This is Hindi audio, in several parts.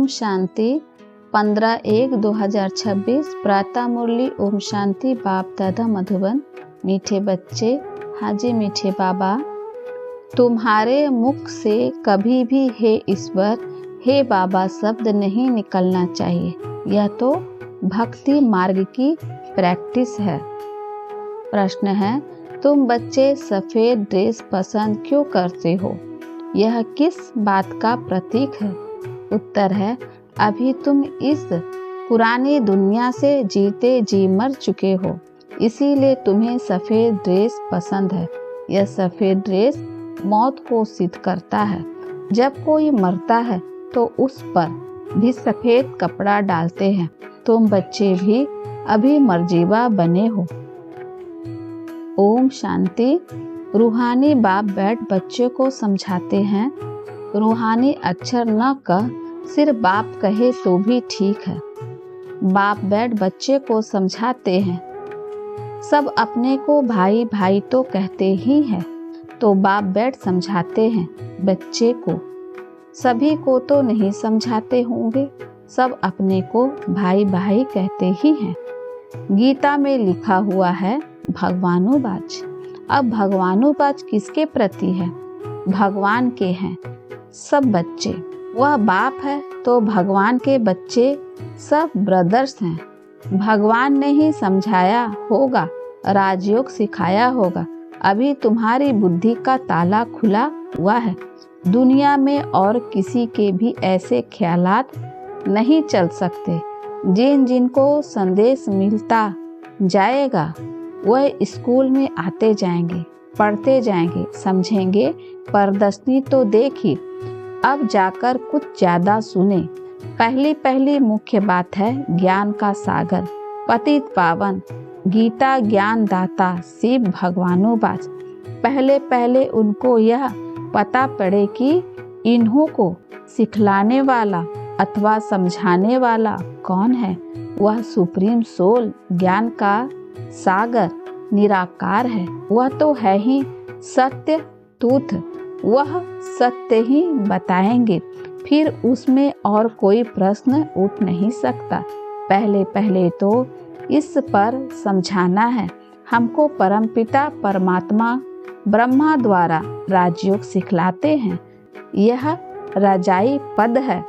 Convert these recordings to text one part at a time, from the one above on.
ओम शांति 15/1/2026 प्रातः मुरली ओम शांति बाप दादा मधुबन। मीठे बच्चे, हाजी मीठे बाबा, तुम्हारे मुख से कभी भी हे ईश्वर, हे बाबा शब्द नहीं निकलना चाहिए। यह तो भक्ति मार्ग की प्रैक्टिस है। प्रश्न है, तुम बच्चे सफ़ेद ड्रेस पसंद क्यों करते हो? यह किस बात का प्रतीक है? उत्तर है, अभी तुम इस पुरानी दुनिया से जीते जी मर चुके हो, इसीलिए तुम्हें सफ़ेद ड्रेस पसंद है। यह सफ़ेद ड्रेस मौत को सिद्ध करता है। जब कोई मरता है तो उस पर भी सफ़ेद कपड़ा डालते हैं। तुम बच्चे भी अभी मर्जीवा बने हो। ओम शांति। रूहानी बाप बैठ बच्चे को समझाते हैं। रूहानी अक्षर न कह, सिर्फ बाप कहे तो भी ठीक है। बाप बैठ बच्चे को समझाते हैं। सब अपने को भाई भाई तो कहते ही हैं, तो बाप बैठ समझाते हैं बच्चे को। सभी को तो नहीं समझाते होंगे, सब अपने को भाई भाई कहते ही हैं। गीता में लिखा हुआ है भगवानुवाच। अब भगवानुवाच किसके प्रति है? भगवान के हैं सब बच्चे। वह बाप है तो भगवान के बच्चे सब ब्रदर्स हैं। भगवान ने ही समझाया होगा, राजयोग सिखाया होगा। अभी तुम्हारी बुद्धि का ताला खुला हुआ है। दुनिया में और किसी के भी ऐसे ख्यालात नहीं चल सकते। जिन जिनको संदेश मिलता जाएगा वह स्कूल में आते जाएंगे, पढ़ते जाएंगे, समझेंगे। प्रदर्शनी तो देखी, अब जाकर कुछ ज़्यादा सुने। पहली मुख्य बात है ज्ञान का सागर, पतित पावन, गीता ज्ञान दाता शिव भगवानुवाच। पहले उनको यह पता पड़े कि इन्हों को सिखलाने वाला अथवा समझाने वाला कौन है। वह सुप्रीम सोल, ज्ञान का सागर, निराकार है। वह तो है ही सत्य तूथ, वह सत्य ही बताएंगे। फिर उसमें और कोई प्रश्न उठ नहीं सकता। पहले तो इस पर समझाना है। हमको परमपिता परमात्मा ब्रह्मा द्वारा राजयोग सिखलाते हैं। यह रजाई पद है,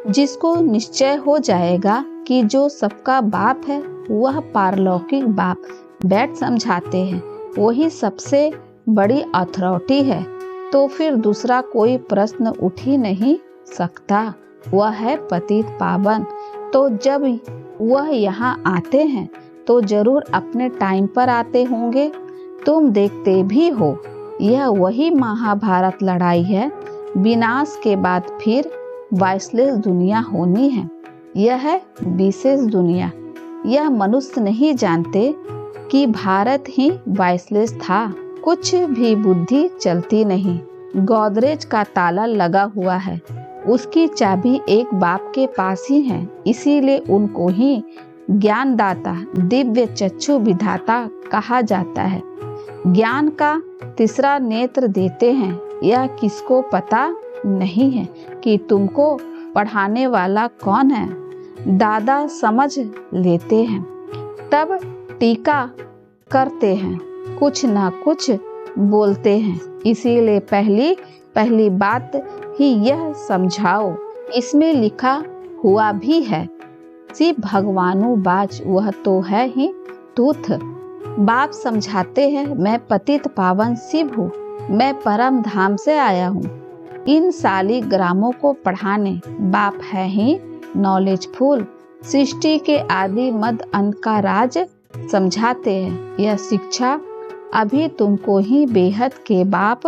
जिसको निश्चय हो जाएगा कि जो सबका बाप है वह पारलौकिक बाप बैठ समझाते हैं। वही सबसे बड़ी अथॉरिटी है। तो फिर दूसरा कोई प्रश्न उठ ही नहीं सकता। वह है पतित पावन। तो जब वह यहाँ आते हैं तो जरूर अपने टाइम पर आते होंगे। तुम देखते भी हो, यह वही महाभारत लड़ाई है। विनाश के बाद फिर वाइसलेस दुनिया होनी है। यह है विशेष दुनिया। यह मनुष्य नहीं जानते कि भारत ही वाइसलेस था। कुछ भी बुद्धि चलती नहीं। गोदरेज का ताला लगा हुआ है, उसकी चाबी एक बाप के पास ही है। इसीलिए उनको ही ज्ञानदाता, दिव्य चक्षु विधाता कहा जाता है। ज्ञान का तीसरा नेत्र देते हैं। यह किसको पता नहीं है कि तुमको पढ़ाने वाला कौन है। दादा समझ लेते हैं, तब टीका करते हैं, कुछ ना कुछ बोलते हैं। इसीलिए पहली बात ही यह समझाओ। इसमें लिखा हुआ भी है शिव भगवानुवाच। वह तो है ही तूथ। बाप समझाते हैं, मैं पतित पावन शिव हूँ, मैं परम धाम से आया हूँ इन शालिग्रामों को पढ़ाने। बाप है ही नॉलेजफुल। सृष्टि के आदि मध्य अंत का राज समझाते हैं। यह शिक्षा अभी तुमको ही बेहद के बाप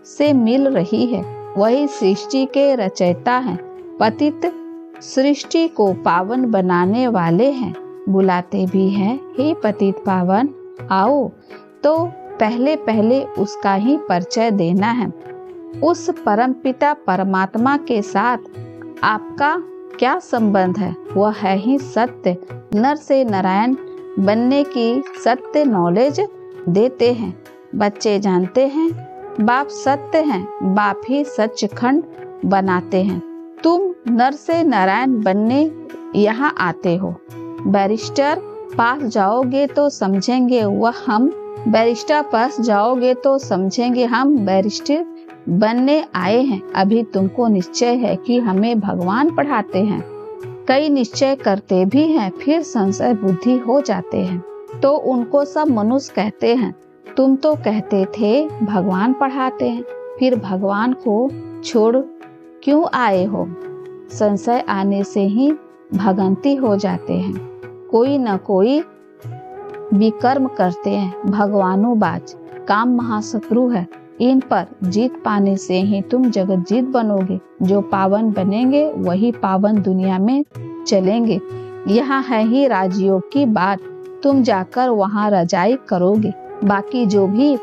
से मिल रही है। वही सृष्टि के रचयिता हैं, पतित सृष्टि को पावन बनाने वाले हैं। बुलाते भी हैं, हे पतित पावन आओ। तो पहले उसका ही परिचय देना है। उस परमपिता परमात्मा के साथ आपका क्या संबंध है? वह है ही सत्य। नर से नारायण बनने की सत्य नॉलेज देते हैं। बच्चे जानते हैं बाप सत्य हैं, बाप ही सचखंड बनाते हैं। तुम नर से नारायण बनने यहाँ आते हो। बैरिस्टर पास जाओगे तो समझेंगे हम बैरिस्टर बनने आए हैं। अभी तुमको निश्चय है कि हमें भगवान पढ़ाते हैं। कई निश्चय करते भी हैं, फिर संशय बुद्धि हो जाते हैं तो उनको सब मनुष्य कहते हैं। तुम तो कहते थे भगवान पढ़ाते हैं, फिर भगवान को छोड़ क्यों आए हो? संशय आने से ही भगंती हो जाते हैं। कोई न कोई विकर्म करते हैं। भगवानुबाज काम महाशत्रु है। इन पर जीत पाने से ही तुम जगत जीत बनोगे। जो पावन बनेंगे वही पावन दुनिया में चलेंगे। यहाँ है ही राजयोग की बात। तुम जाकर वहाँ रजाई करोगे। बाकी जो भी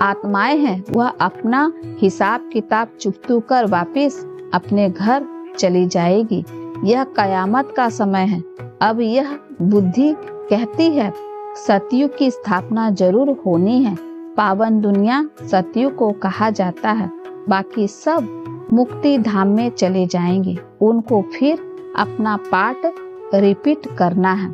आत्माएं हैं वह अपना हिसाब किताब चुकतू कर वापिस अपने घर चली जाएगी। यह कयामत का समय है। अब यह बुद्धि कहती है सतयुग की स्थापना जरूर होनी है। पावन दुनिया सतयुग को कहा जाता है। बाकी सब मुक्ति धाम में चले जाएंगे। उनको फिर अपना पाठ रिपीट करना है।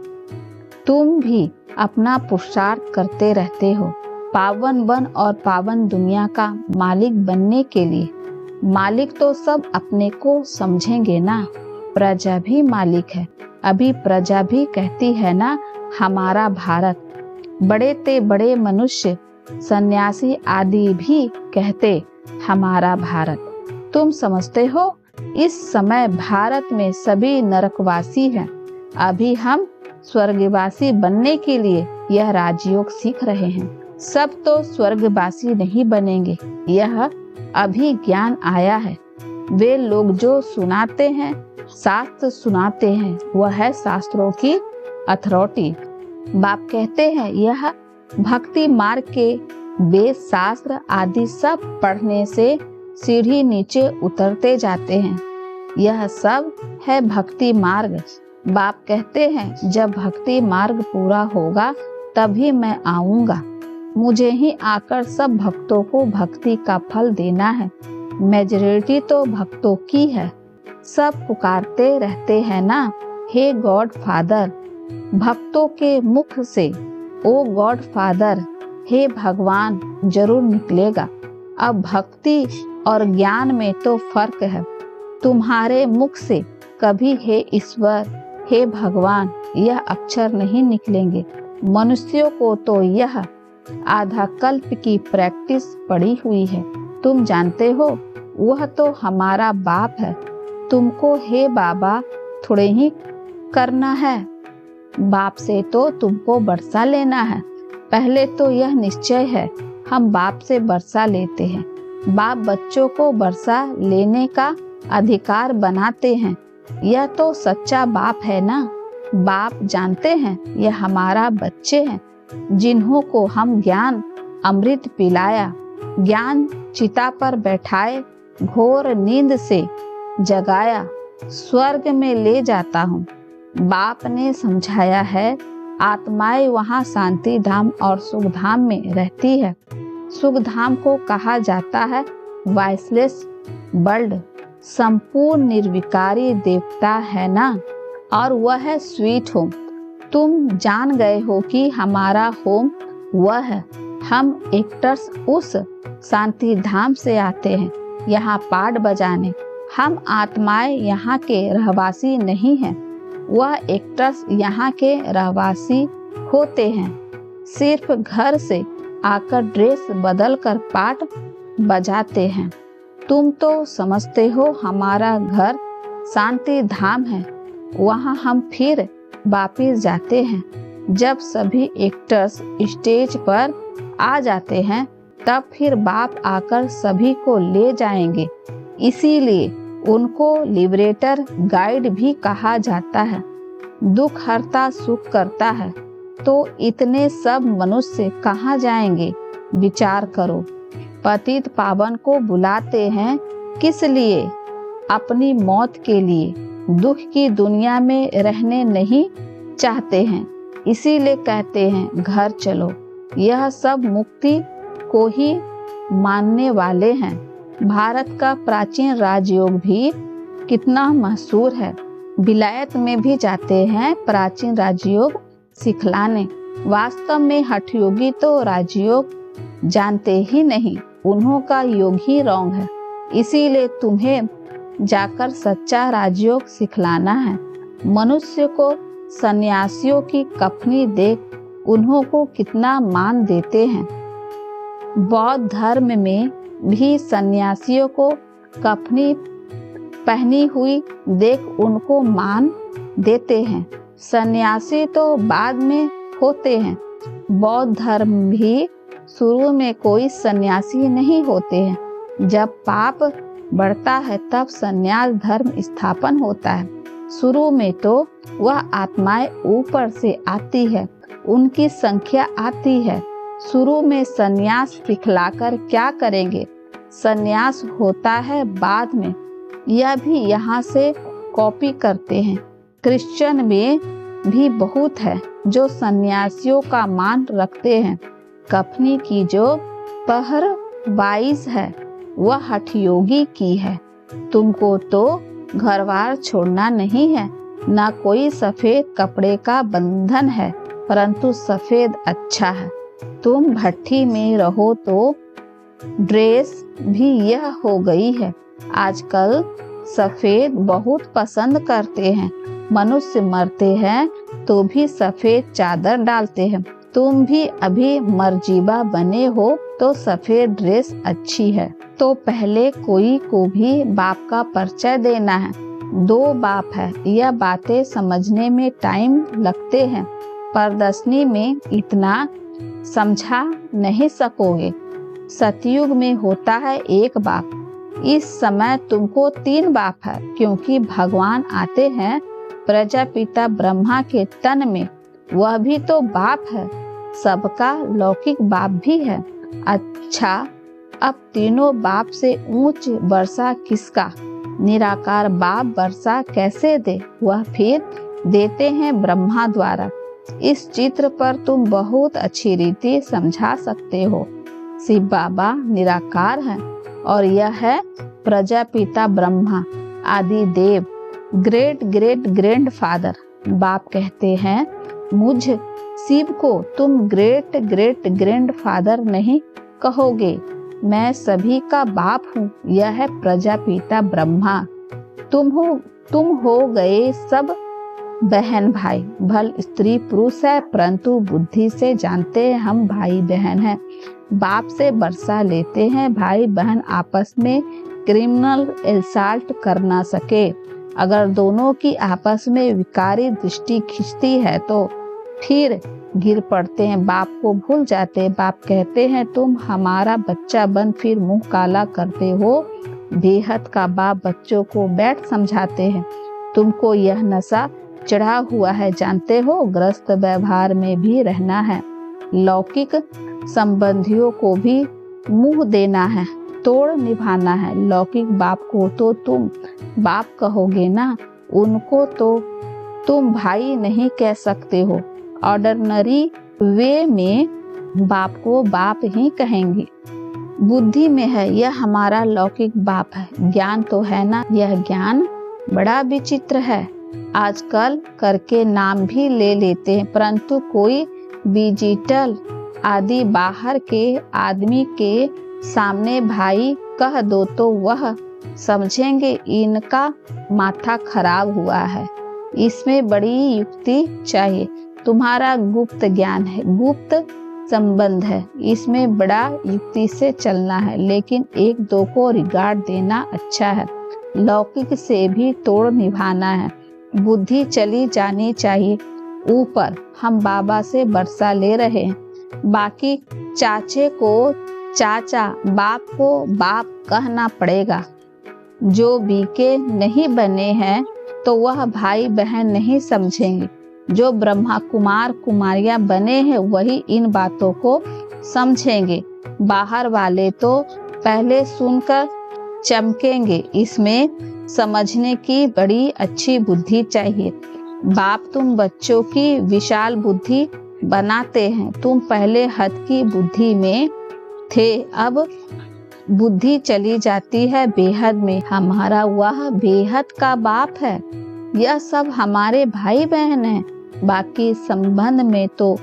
तुम भी अपना पुरुषार्थ करते रहते हो पावन वन और पावन दुनिया का मालिक बनने के लिए। मालिक तो सब अपने को समझेंगे ना। प्रजा भी मालिक है। अभी प्रजा भी कहती है ना हमारा भारत। बड़े ते बड़े मनुष्य सन्यासी आदि भी कहते हमारा भारत। तुम समझते हो इस समय भारत में सभी नरकवासी हैं। अभी हम स्वर्गवासी बनने के लिए यह राजयोग सीख रहे हैं। सब तो स्वर्गवासी नहीं बनेंगे। यह अभी ज्ञान आया है। वे लोग जो सुनाते हैं शास्त्र सुनाते हैं वह है शास्त्रों की अथॉरिटी। बाप कहते हैं यह भक्ति मार्ग के वेद शास्त्र आदि सब पढ़ने से सीढ़ी नीचे उतरते जाते हैं। यह सब है भक्ति मार्ग। बाप कहते हैं जब भक्ति मार्ग पूरा होगा तभी मैं आऊंगा। मुझे ही आकर सब भक्तों को भक्ति का फल देना है। मेजॉरिटी तो भक्तों की है। सब पुकारते रहते हैं ना हे गॉड फादर। भक्तों के मुख से ओ गॉड फादर हे भगवान जरूर निकलेगा। अब भक्ति और ज्ञान में तो फर्क है। तुम्हारे मुख से कभी हे ईश्वर हे भगवान यह अक्षर नहीं निकलेंगे। मनुष्यों को तो यह आधा कल्प की प्रैक्टिस पड़ी हुई है। तुम जानते हो वह तो हमारा बाप है। तुमको हे बाबा थोड़े ही करना है। बाप से तो तुमको बरसा लेना है। पहले तो यह निश्चय है हम बाप से बरसा लेते हैं। बाप बच्चों को बरसा लेने का अधिकार बनाते हैं। यह तो सच्चा बाप है ना। बाप जानते हैं यह हमारा बच्चे हैं जिन्हों को हम ज्ञान अमृत पिलाया, ज्ञान चिता पर बैठाए, घोर नींद से जगाया, स्वर्ग में ले जाता हूँ। बाप ने समझाया है आत्माएं वहाँ शांति धाम और सुख धाम में रहती है। सुख धाम को कहा जाता है वाइसलेस वर्ल्ड। संपूर्ण निर्विकारी देवता है ना, और वह है स्वीट होम। तुम जान गए हो कि हमारा होम वह है। हम एक्टर्स उस शांति धाम से आते हैं यहाँ पाठ बजाने। हम आत्माएं यहाँ के रहवासी नहीं हैं। वह एक्टर्स यहाँ के रहवासी होते हैं। सिर्फ घर से आकर ड्रेस बदल कर पाठ बजाते हैं। तुम तो समझते हो हमारा घर शांति धाम है। वहाँ हम फिर वापिस जाते हैं। जब सभी एक्टर्स स्टेज पर आ जाते हैं तब फिर बाप आकर सभी को ले जाएंगे। इसीलिए उनको लिबरेटर गाइड भी कहा जाता है। दुख हरता सुख करता है। तो इतने सब मनुष्य कहाँ जाएंगे? विचार करो। पतित पावन को बुलाते हैं किस लिए? अपनी मौत के लिए। दुख की दुनिया में रहने नहीं चाहते हैं, इसीलिए कहते हैं घर चलो। यह सब मुक्ति को ही मानने वाले हैं। भारत का प्राचीन राजयोग भी कितना मशहूर है। विलायत में भी जाते हैं प्राचीन राजयोग सिखलाने। वास्तव में हठयोगी तो राजयोग जानते ही नहीं, उन्हों का योग ही रॉन्ग है। इसीलिए तुम्हें जाकर सच्चा राजयोग सिखलाना है। मनुष्य को सन्यासियों की कफनी देख उन्हों को कितना मान देते हैं। बौद्ध धर्म में भी सन्यासियों को कफनी पहनी हुई देख उनको मान देते हैं। सन्यासी तो बाद में होते हैं। बौद्ध धर्म भी शुरू में कोई सन्यासी नहीं होते हैं। जब पाप बढ़ता है तब सन्यास धर्म स्थापन होता है। शुरू में तो वह आत्माएं ऊपर से आती है, उनकी संख्या आती है। शुरू में सन्यास सिखलाकर क्या करेंगे? सन्यास होता है बाद में। यह भी यहाँ से कॉपी करते हैं। क्रिश्चियन में भी बहुत है जो सन्यासियों का मान रखते हैं। कफनी की जो पहरवाइज है वह हठयोगी की है। तुमको तो घरबार छोड़ना नहीं है, न कोई सफेद कपड़े का बंधन है, परंतु सफेद अच्छा है। तुम भट्ठी में रहो तो ड्रेस भी यह हो गई है। आजकल सफेद बहुत पसंद करते हैं। मनुष्य मरते हैं तो भी सफेद चादर डालते हैं। तुम भी अभी मर्जीबा बने हो तो सफेद ड्रेस अच्छी है। तो पहले कोई को भी बाप का परिचय देना है। 2 बाप है, यह बातें समझने में टाइम लगते हैं। प्रदर्शनी में इतना समझा नहीं सकोगे। सतयुग में होता है 1 बाप। इस समय तुमको 3 बाप है, क्योंकि भगवान आते हैं प्रजापिता ब्रह्मा के तन में। वह भी तो बाप है, सबका लौकिक बाप भी है। अच्छा, अब तीनों बाप से ऊंच वर्षा किसका? निराकार बाप वर्षा कैसे दे? वह फिर देते हैं ब्रह्मा द्वारा। इस चित्र पर तुम बहुत अच्छी रीति समझा सकते हो। शिव बाबा निराकार हैं और यह है प्रजापिता ब्रह्मा आदि देव, ग्रेट ग्रेट ग्रैंडफादर। बाप कहते हैं मुझ शिव को तुम ग्रेट ग्रेट ग्रैंडफादर नहीं कहोगे, मैं सभी का बाप हूँ। यह है प्रजापिता ब्रह्मा। तुम हो गए सब बहन भाई। भल स्त्री पुरुष है, परंतु बुद्धि से जानते हैं हम भाई बहन हैं। बाप से वर्षा लेते हैं। भाई बहन आपस में क्रिमिनल एसाल्ट कर ना सके। अगर दोनों की आपस में विकारी दृष्टि खिंचती है तो फिर गिर पड़ते हैं, बाप को भूल जाते हैं। बाप कहते हैं तुम हमारा बच्चा बन फिर मुंह काला करते हो। बेहद का बाप बच्चों को बैठ समझाते हैं। तुमको यह नशा चढ़ा हुआ है, जानते हो। ग्रस्त व्यवहार में भी रहना है। लौकिक संबंधियों को भी मुंह देना है, तोड़ निभाना है। लौकिक बाप को तो तुम बाप कहोगे ना, उनको तो तुम भाई नहीं कह सकते हो। ऑर्डिनरी वे में बाप को बाप ही कहेंगे। बुद्धि में है यह हमारा लौकिक बाप है। ज्ञान तो है ना, यह ज्ञान बड़ा विचित्र है। आजकल करके नाम भी ले लेते हैं, परंतु कोई डिजिटल आदि बाहर के आदमी के सामने भाई कह दो तो वह समझेंगे इनका माथा खराब हुआ है। इसमें बड़ी युक्ति चाहिए। तुम्हारा गुप्त ज्ञान है, गुप्त संबंध है, इसमें बड़ा युक्ति से चलना है। लेकिन 1-2 को रिगार्ड देना अच्छा है। लौकिक से भी तोड़ निभाना है। बुद्धि चली जानी चाहिए ऊपर। हम बाबा से वर्षा ले रहे हैं। बाकी चाचे को चाचा, बाप को बाप कहना पड़ेगा। जो बीके नहीं बने हैं तो वह भाई बहन नहीं समझेंगे। जो ब्रह्मा कुमार कुमारियां बने हैं वही इन बातों को समझेंगे। बाहर वाले तो पहले सुनकर चमकेंगे। इसमें समझने की बड़ी अच्छी बुद्धि चाहिए। बाप तुम बच्चों की विशाल बुद्धि बनाते हैं। तुम पहले हद की बुद्धि में थे, अब बुद्धि चली जाती है बेहद में। हमारा वह बेहद का बाप है। यह सब हमारे भाई बहन हैं। बाकी संबंध में तो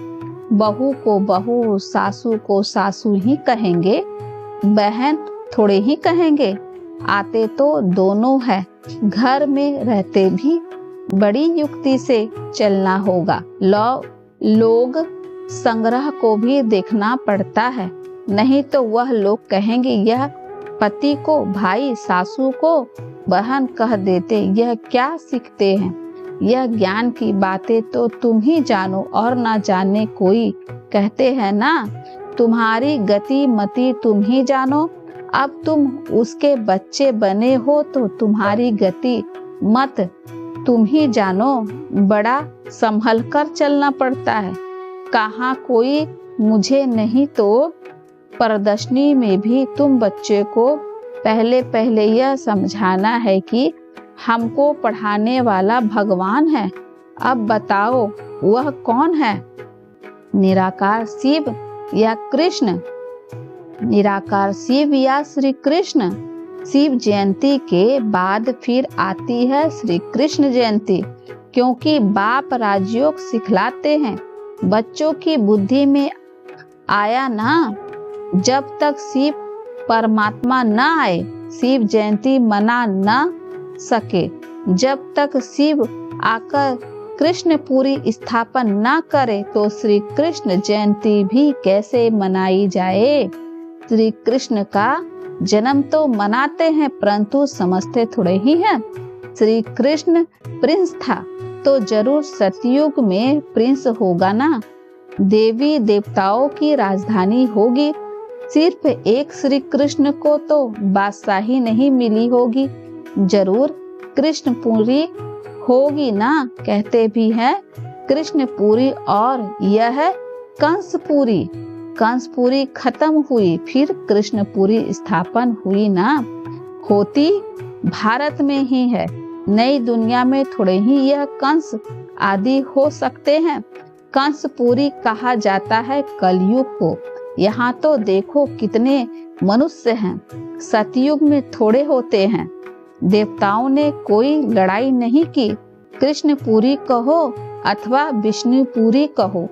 बहू को बहू, सासू को सासू ही कहेंगे, बहन थोड़े ही कहेंगे। आते तो दोनों है, घर में रहते भी बड़ी युक्ति से चलना होगा। लोग संग्रह को भी देखना पड़ता है, नहीं तो वह लोग कहेंगे यह पति को भाई, सासू को बहन कह देते, यह क्या सीखते हैं। यह ज्ञान की बातें तो तुम ही जानो और ना जाने कोई। कहते हैं ना, तुम्हारी गति मति तुम ही जानो। अब तुम उसके बच्चे बने हो तो तुम्हारी गति मत तुम ही जानो। बड़ा संभल कर चलना पड़ता है। कहाँ कोई मुझे नहीं तो प्रदर्शनी में भी तुम बच्चे को पहले यह समझाना है कि हमको पढ़ाने वाला भगवान है। अब बताओ वह कौन है, निराकार शिव या कृष्ण? निराकार शिव या श्री कृष्ण? शिव जयंती के बाद फिर आती है श्री कृष्ण जयंती, क्योंकि बाप राजयोग सिखलाते हैं। बच्चों की बुद्धि में आया ना, जब तक शिव परमात्मा न आए शिव जयंती मना न सके। जब तक शिव आकर कृष्ण पूरी स्थापन न करे तो श्री कृष्ण जयंती भी कैसे मनाई जाए। श्री कृष्ण का जन्म तो मनाते हैं, परंतु समझते थोड़े ही हैं। श्री कृष्ण प्रिंस था तो जरूर सतयुग में प्रिंस होगा ना। देवी देवताओं की राजधानी होगी। सिर्फ एक श्री कृष्ण को तो बादशाही नहीं मिली होगी, जरूर कृष्णपुरी होगी ना। कहते भी हैं कृष्णपुरी, और यह है कंसपुरी। कंसपुरी खत्म हुई, फिर कृष्णपुरी स्थापन हुई ना। होती भारत में ही है, नई दुनिया में थोड़े ही यह कंस आदि हो सकते हैं। कंसपुरी कहा जाता है कलयुग को। यहाँ तो देखो कितने मनुष्य हैं, सतयुग में थोड़े होते हैं। देवताओं ने कोई लड़ाई नहीं की। कृष्णपुरी कहो अथवा विष्णुपुरी कहो,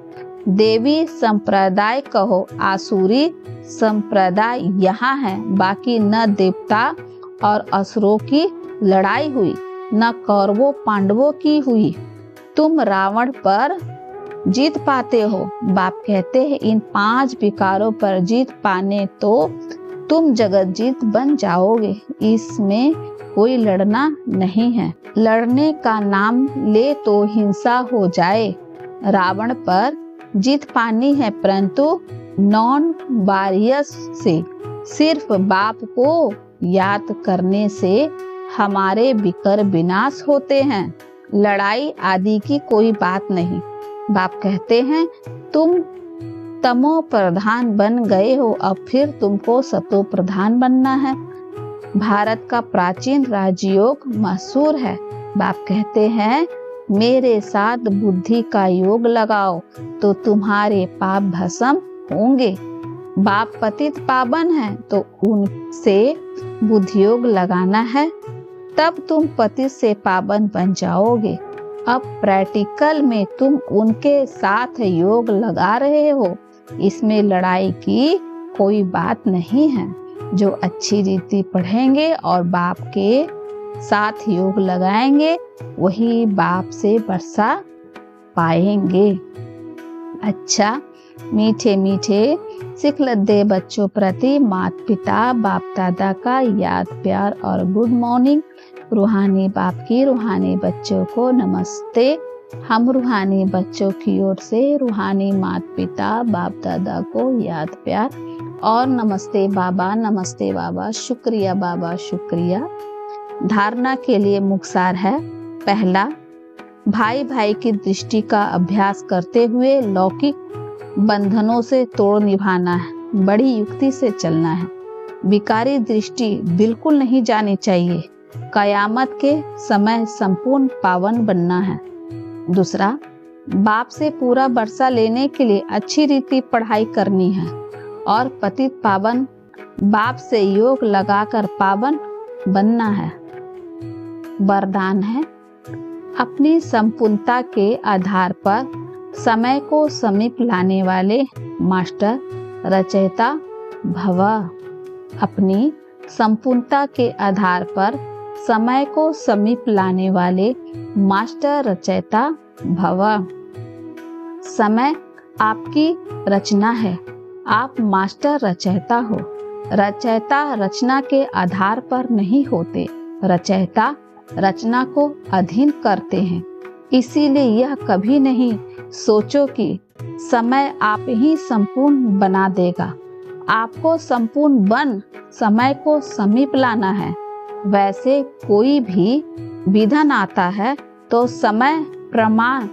देवी संप्रदाय कहो, आसुरी संप्रदाय यहाँ है। बाकी न देवता और असुरों की लड़ाई हुई, न कौरवों पांडवों की हुई। तुम रावण पर जीत पाते हो। बाप कहते हैं इन 5 विकारों पर जीत पाने तो तुम जगत जीत बन जाओगे। इसमें कोई लड़ना नहीं है। लड़ने का नाम ले तो हिंसा हो जाए। रावण पर जीत पानी है, परंतु नॉन वारियस से, सिर्फ बाप को याद करने से हमारे विकर विनाश होते हैं। लड़ाई आदि की कोई बात नहीं। बाप कहते हैं तुम तमो प्रधान बन गए हो, अब फिर तुमको सतो प्रधान बनना है। भारत का प्राचीन राजयोग मशहूर है। बाप कहते हैं मेरे साथ बुद्धि का योग लगाओ तो तुम्हारे पाप भस्म होंगे। बाप पतित पावन है तो उनसे बुद्धि योग लगाना है, तब तुम पतित से पावन बन जाओगे। अब प्रैक्टिकल में तुम उनके साथ योग लगा रहे हो, इसमें लड़ाई की कोई बात नहीं है। जो अच्छी रीति पढ़ेंगे और बाप के साथ योग लगाएंगे वही बाप से वर्षा पाएंगे। अच्छा, मीठे मीठे सिख लद्दे बच्चों प्रति माता पिता बाप दादा का याद प्यार और गुड मॉर्निंग। रूहानी बाप की रूहानी बच्चों को नमस्ते। हम रूहानी बच्चों की ओर से रूहानी माता पिता बाप दादा को याद प्यार और नमस्ते बाबा, शुक्रिया बाबा, शुक्रिया। धारणा के लिए मुखसार है। पहला, भाई भाई की दृष्टि का अभ्यास करते हुए लौकिक बंधनों से तोड़ निभाना है, बड़ी युक्ति से चलना है। विकारी दृष्टि बिल्कुल नहीं जानी चाहिए। कयामत के समय संपूर्ण पावन बनना है। दूसरा, बाप से पूरा वर्षा लेने के लिए अच्छी रीति पढ़ाई करनी है और पतित पावन बाप से योग लगाकर पावन बनना है। वरदान है, अपनी संपूर्णता के आधार पर समय को समीप लाने वाले मास्टर रचयिता भव। अपनी संपूर्णता के आधार पर समय को समीप लाने वाले मास्टर रचयिता भव। समय आपकी रचना है, आप मास्टर रचयिता हो। रचयिता रचना के आधार पर नहीं होते, रचयिता रचना को अधीन करते हैं। इसीलिए यह कभी नहीं सोचो कि समय आप ही संपूर्ण बना देगा। आपको संपूर्ण बन समय को समीप लाना है। वैसे कोई भी विघ्न आता है तो समय प्रमाण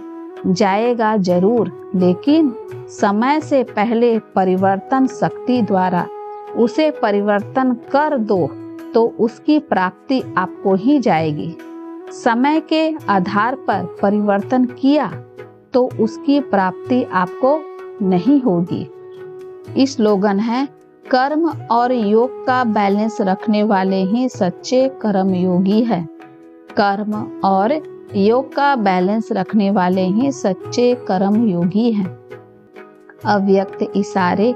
जाएगा जरूर, लेकिन समय से पहले परिवर्तन शक्ति द्वारा उसे परिवर्तन कर दो तो उसकी प्राप्ति आपको ही जाएगी। समय के आधार पर परिवर्तन किया तो उसकी प्राप्ति आपको नहीं होगी। इस स्लोगन है, कर्म और योग का बैलेंस रखने वाले ही सच्चे कर्म योगी है। कर्म और योग का बैलेंस रखने वाले ही सच्चे कर्म योगी हैं। अव्यक्त इशारे,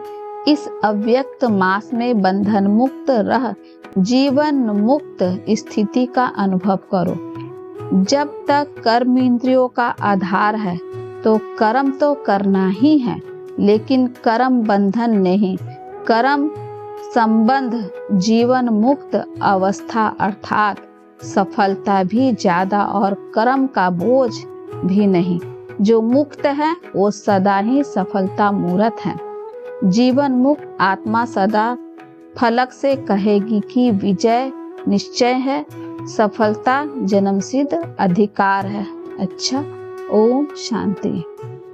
इस अव्यक्त मास में बंधन मुक्त रह जीवन मुक्त स्थिति का अनुभव करो। जब तक कर्म इंद्रियों का आधार है तो कर्म तो करना ही है, लेकिन कर्म बंधन नहीं। कर्म संबंध जीवन मुक्त अवस्था अर्थात सफलता भी ज्यादा और कर्म का बोझ भी नहीं। जो मुक्त है वो सदा ही सफलता मूर्त है। जीवन मुक्त आत्मा सदा फलक से कहेगी कि विजय निश्चय है, सफलता जन्मसिद्ध अधिकार है। अच्छा, ओम शांति।